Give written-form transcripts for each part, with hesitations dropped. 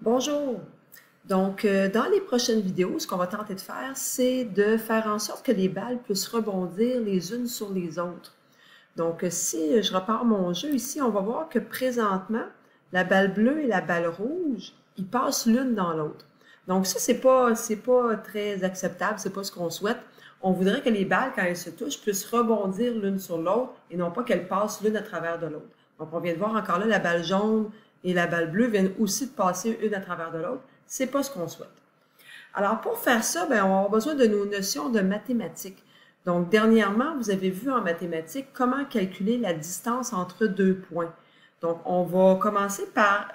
Bonjour! Donc, dans les prochaines vidéos, ce qu'on va tenter de faire, c'est de faire en sorte que les balles puissent rebondir les unes sur les autres. Donc, si je repars mon jeu ici, on va voir que présentement, la balle bleue et la balle rouge, ils passent l'une dans l'autre. Donc, ça, c'est pas très acceptable, c'est pas ce qu'on souhaite. On voudrait que les balles, quand elles se touchent, puissent rebondir l'une sur l'autre et non pas qu'elles passent l'une à travers de l'autre. Donc, on vient de voir encore là, la balle jaune et la balle bleue viennent aussi de passer une à travers de l'autre. C'est pas ce qu'on souhaite. Alors, pour faire ça, ben, on va avoir besoin de nos notions de mathématiques. Donc, dernièrement, vous avez vu en mathématiques comment calculer la distance entre deux points. Donc, on va commencer par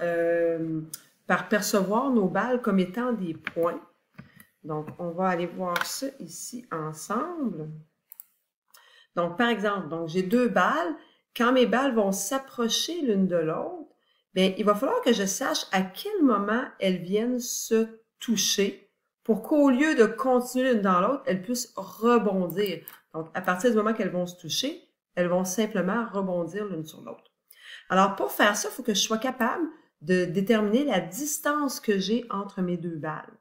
percevoir nos balles comme étant des points. Donc, on va aller voir ça ici ensemble. Donc, par exemple, j'ai deux balles. Quand mes balles vont s'approcher l'une de l'autre, bien, il va falloir que je sache à quel moment elles viennent se toucher pour qu'au lieu de continuer l'une dans l'autre, elles puissent rebondir. Donc, à partir du moment qu'elles vont se toucher, elles vont simplement rebondir l'une sur l'autre. Alors, pour faire ça, il faut que je sois capable de déterminer la distance que j'ai entre mes deux balles.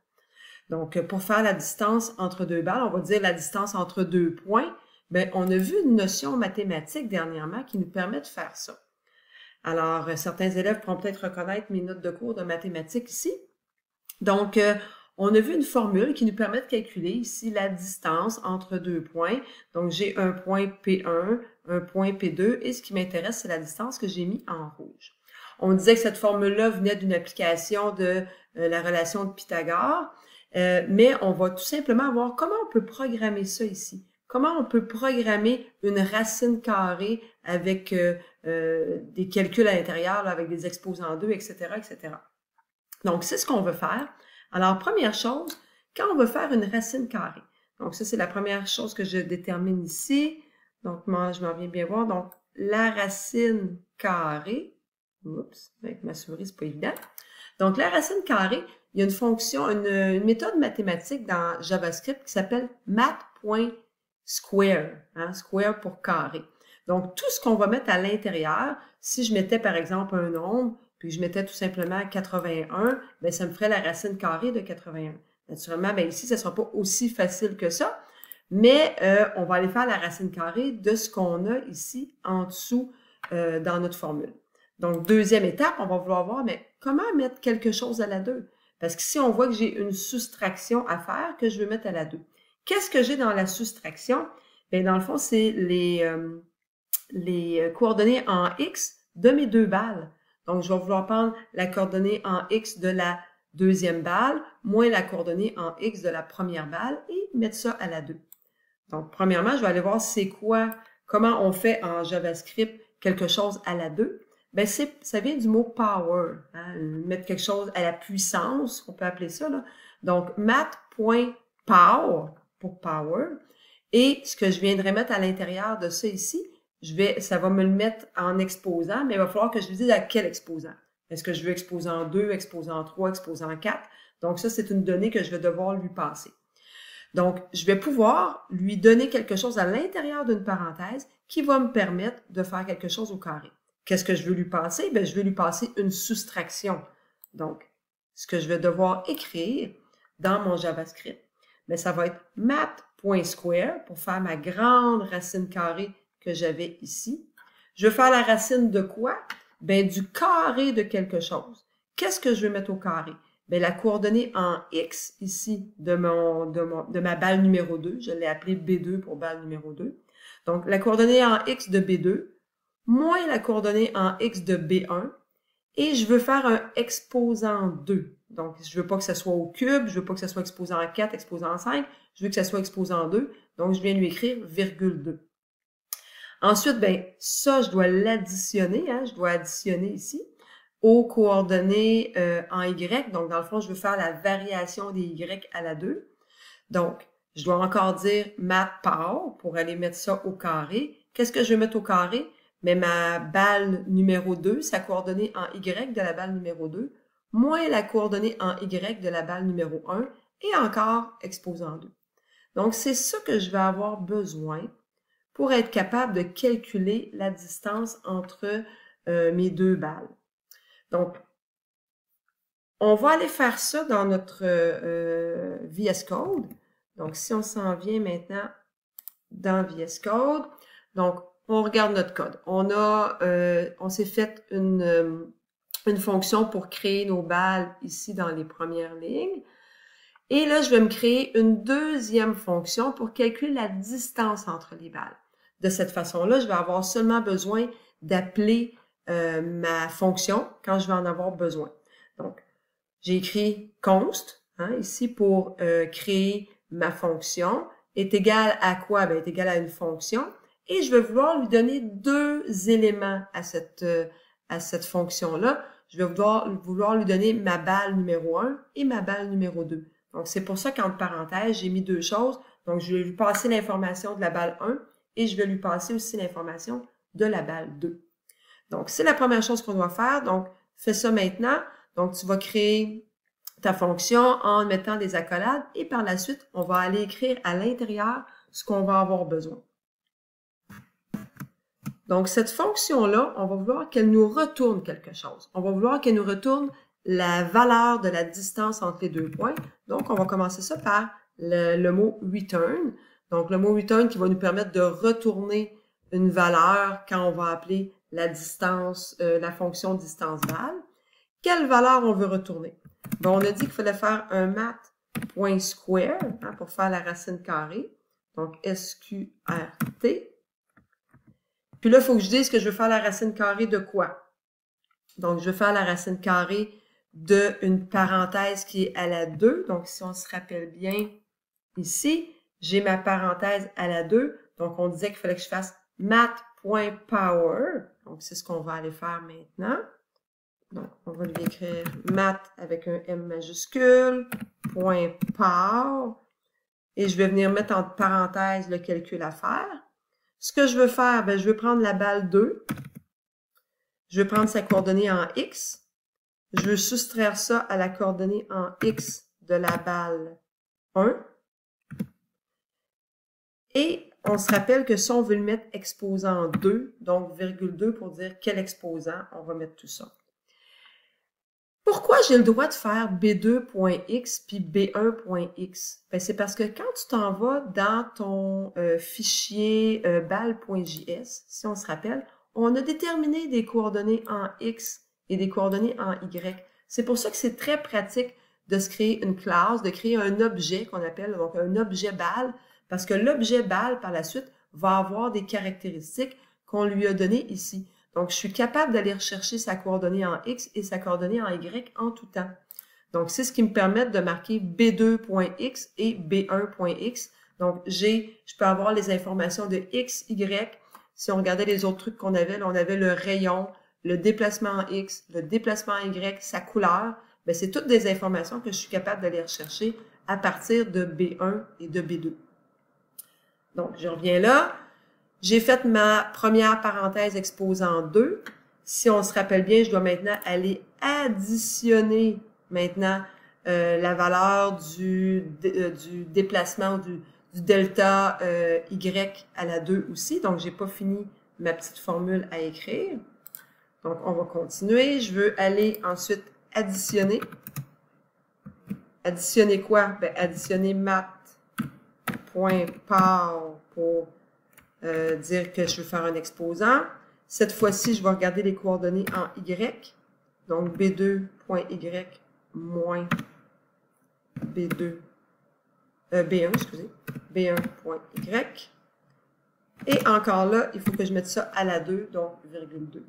Donc, pour faire la distance entre deux balles, on va dire la distance entre deux points. Bien, on a vu une notion mathématique dernièrement qui nous permet de faire ça. Alors, certains élèves pourront peut-être reconnaître mes notes de cours de mathématiques ici. Donc, on a vu une formule qui nous permet de calculer ici la distance entre deux points. Donc, j'ai un point P1, un point P2, et ce qui m'intéresse, c'est la distance que j'ai mis en rouge. On disait que cette formule-là venait d'une application de la relation de Pythagore, mais on va tout simplement voir comment on peut programmer ça ici. Comment on peut programmer une racine carrée avec des calculs à l'intérieur, avec des exposants 2, etc., etc. Donc, c'est ce qu'on veut faire. Alors, première chose, quand on veut faire une racine carrée, donc ça, c'est la première chose que je détermine ici. Donc, moi, je m'en viens bien voir. Donc, la racine carrée, oups, avec ma souris, c'est pas évident. Donc, la racine carrée, il y a une fonction, une méthode mathématique dans JavaScript qui s'appelle math.square, hein, square pour carré. Donc, tout ce qu'on va mettre à l'intérieur, si je mettais par exemple un nombre, puis je mettais tout simplement 81, bien, ça me ferait la racine carrée de 81. Naturellement, bien, ici, ça ne sera pas aussi facile que ça, mais on va aller faire la racine carrée de ce qu'on a ici en dessous dans notre formule. Donc, deuxième étape, on va vouloir voir, mais comment mettre quelque chose à la 2? Parce qu'ici, on voit que j'ai une soustraction à faire que je veux mettre à la 2. Qu'est-ce que j'ai dans la soustraction? Bien, dans le fond, c'est les coordonnées en X de mes deux balles. Donc, je vais vouloir prendre la coordonnée en X de la deuxième balle, moins la coordonnée en X de la première balle et mettre ça à la 2. Donc, premièrement, je vais aller voir c'est quoi, comment on fait en JavaScript quelque chose à la 2. Ben, ça vient du mot power, hein, mettre quelque chose à la puissance, on peut appeler ça, là. Donc, math.power pour power. Et ce que je viendrai mettre à l'intérieur de ça ici, ça va me le mettre en exposant, mais il va falloir que je lui dise à quel exposant. Est-ce que je veux exposant 2, exposant 3, exposant 4? Donc, ça, c'est une donnée que je vais devoir lui passer. Donc, je vais pouvoir lui donner quelque chose à l'intérieur d'une parenthèse qui va me permettre de faire quelque chose au carré. Qu'est-ce que je veux lui passer? Bien, je veux lui passer une soustraction. Donc, ce que je vais devoir écrire dans mon JavaScript, bien, ça va être math.square pour faire ma grande racine carrée que j'avais ici. Je veux faire la racine de quoi? Bien, du carré de quelque chose. Qu'est-ce que je veux mettre au carré? Bien, la coordonnée en X ici de ma balle numéro 2, je l'ai appelée B2 pour balle numéro 2. Donc, la coordonnée en X de B2, moins la coordonnée en X de B1, et je veux faire un exposant 2. Donc, je veux pas que ça soit au cube, je veux pas que ça soit exposant 4, exposant 5, je veux que ça soit exposant 2, donc je viens lui écrire virgule 2. Ensuite, ben ça, je dois l'additionner, hein, je dois additionner ici aux coordonnées en Y. Donc, dans le fond, je veux faire la variation des Y à la 2. Donc, je dois encore dire math_power pour aller mettre ça au carré. Qu'est-ce que je vais mettre au carré? Mais ma balle numéro 2, sa coordonnée en Y de la balle numéro 2, moins la coordonnée en Y de la balle numéro 1, et encore exposant 2. Donc, c'est ça que je vais avoir besoin pour être capable de calculer la distance entre mes deux balles. Donc, On va aller faire ça dans notre VS Code. Donc, si on s'en vient maintenant dans VS Code, donc, on regarde notre code. On s'est fait une fonction pour créer nos balles ici dans les premières lignes. Et là, je vais me créer une deuxième fonction pour calculer la distance entre les balles. De cette façon-là, je vais avoir seulement besoin d'appeler ma fonction quand je vais en avoir besoin. Donc, j'ai écrit const, ici pour créer ma fonction, est égal à quoi? Bien, est égal à une fonction. Et je vais vouloir lui donner deux éléments à cette fonction-là. Je vais vouloir lui donner ma balle numéro 1 et ma balle numéro 2. Donc, c'est pour ça qu'entre parenthèses, j'ai mis deux choses. Donc, je vais lui passer l'information de la balle 1 et je vais lui passer aussi l'information de la balle 2. Donc, c'est la première chose qu'on doit faire. Donc, fais ça maintenant. Donc, tu vas créer ta fonction en mettant des accolades et par la suite, on va aller écrire à l'intérieur ce qu'on va avoir besoin. Donc, cette fonction-là, on va vouloir qu'elle nous retourne quelque chose. On va vouloir qu'elle nous retourne la valeur de la distance entre les deux points. Donc, on va commencer ça par le mot return. Donc, le mot return qui va nous permettre de retourner une valeur quand on va appeler la distance, la fonction distance balle. Quelle valeur on veut retourner? Bon, on a dit qu'il fallait faire un mat.square pour faire la racine carrée. Donc, SQRT. Puis là, il faut que je dise que je veux faire la racine carrée de quoi? Donc, je veux faire la racine carrée d'une parenthèse qui est à la 2. Donc, si on se rappelle bien ici, j'ai ma parenthèse à la 2. Donc, on disait qu'il fallait que je fasse mat.power. Donc, c'est ce qu'on va aller faire maintenant. Donc, on va lui écrire mat avec un M majuscule, .power. Et je vais venir mettre entre parenthèses le calcul à faire. Ce que je veux faire, ben, je veux prendre la balle 2. Je veux prendre sa coordonnée en X. Je veux soustraire ça à la coordonnée en X de la balle 1. Et on se rappelle que si on veut le mettre exposant 2, donc virgule 2 pour dire quel exposant, on va mettre tout ça. Pourquoi j'ai le droit de faire B2.x puis B1.x? Ben, c'est parce que quand tu t'en vas dans ton fichier balle.js, si on se rappelle, on a déterminé des coordonnées en X et des coordonnées en Y. C'est pour ça que c'est très pratique de se créer une classe, de créer un objet qu'on appelle donc un objet balle, parce que l'objet balle, par la suite, va avoir des caractéristiques qu'on lui a données ici. Donc, je suis capable d'aller rechercher sa coordonnée en X et sa coordonnée en Y en tout temps. Donc, c'est ce qui me permet de marquer B2.x et B1.x. Donc, je peux avoir les informations de X, Y. Si on regardait les autres trucs qu'on avait, là, on avait le rayon, le déplacement en X, le déplacement en Y, sa couleur. Bien, c'est toutes des informations que je suis capable d'aller rechercher à partir de B1 et de B2. Donc, je reviens là. J'ai fait ma première parenthèse exposant 2. Si on se rappelle bien, je dois maintenant aller additionner maintenant la valeur du déplacement du delta Y à la 2 aussi. Donc, j'ai pas fini ma petite formule à écrire. Donc, on va continuer. Je veux aller ensuite additionner. Additionner quoi? Ben, additionner mat.par pour dire que je veux faire un exposant. Cette fois-ci, je vais regarder les coordonnées en Y. Donc, B2.Y moins B1, excusez, B1.Y. Et encore là, il faut que je mette ça à la 2, donc virgule 2.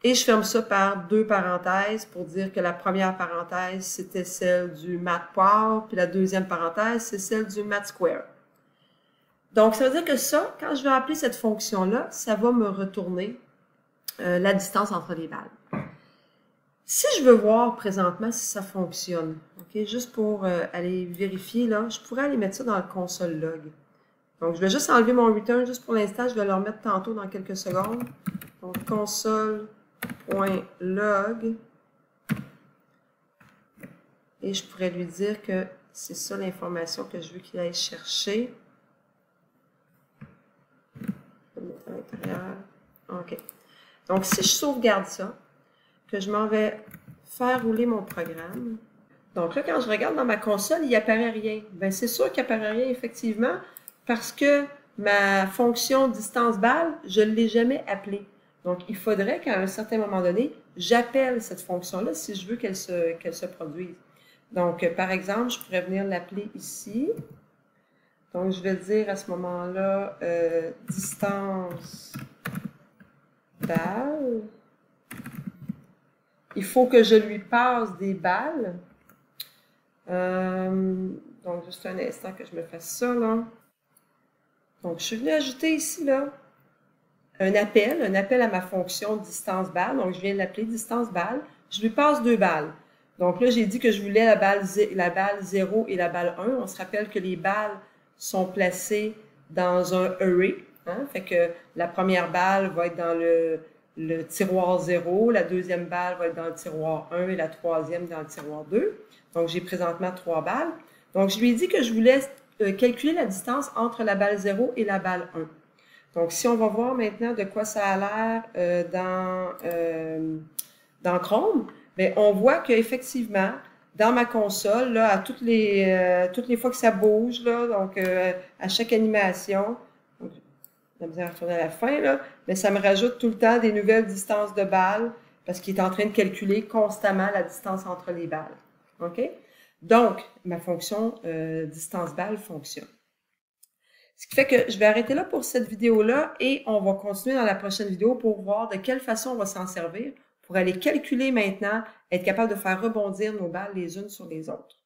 Et je ferme ça par deux parenthèses pour dire que la première parenthèse, c'était celle du mat.power, puis la deuxième parenthèse, c'est celle du mat.square. Donc, ça veut dire que ça, quand je vais appeler cette fonction-là, ça va me retourner la distance entre les balles. Si je veux voir présentement si ça fonctionne, ok, juste pour aller vérifier, là, je pourrais aller mettre ça dans le console log. Donc, je vais juste enlever mon return juste pour l'instant. Je vais le remettre tantôt dans quelques secondes. Donc, console.log. Et je pourrais lui dire que c'est ça l'information que je veux qu'il aille chercher. À l'intérieur. OK. Donc, si je sauvegarde ça, que je m'en vais faire rouler mon programme. Donc là, quand je regarde dans ma console, il n'y apparaît rien. Bien, c'est sûr qu'il n'apparaît rien, effectivement, parce que ma fonction distance balle, je ne l'ai jamais appelée. Donc, il faudrait qu'à un certain moment donné, j'appelle cette fonction-là si je veux qu'elle se produise. Donc, par exemple, je pourrais venir l'appeler ici. Donc, je vais dire à ce moment-là distance balle. Il faut que je lui passe des balles. Donc, juste un instant que je me fasse ça, là. Donc, je suis venue ajouter ici, là, un appel à ma fonction distance balle. Donc, je viens de l'appeler distance balle. Je lui passe 2 balles. Donc là, j'ai dit que je voulais la balle 0 et la balle 1. On se rappelle que les balles sont placées dans un array. Hein? Fait que la première balle va être dans le tiroir 0, la deuxième balle va être dans le tiroir 1 et la troisième dans le tiroir 2. Donc, j'ai présentement 3 balles. Donc, je lui ai dit que je voulais calculer la distance entre la balle 0 et la balle 1. Donc, si on va voir maintenant de quoi ça a l'air dans Chrome, bien, on voit qu'effectivement, dans ma console, là, à toutes les fois que ça bouge, là, donc à chaque animation, donc, la misère à retourner à la fin, là, mais ça me rajoute tout le temps des nouvelles distances de balles parce qu'il est en train de calculer constamment la distance entre les balles. OK? Donc, ma fonction distance balle fonctionne. Ce qui fait que je vais arrêter là pour cette vidéo-là et on va continuer dans la prochaine vidéo pour voir de quelle façon on va s'en servir pour aller calculer maintenant, être capable de faire rebondir nos balles les unes sur les autres.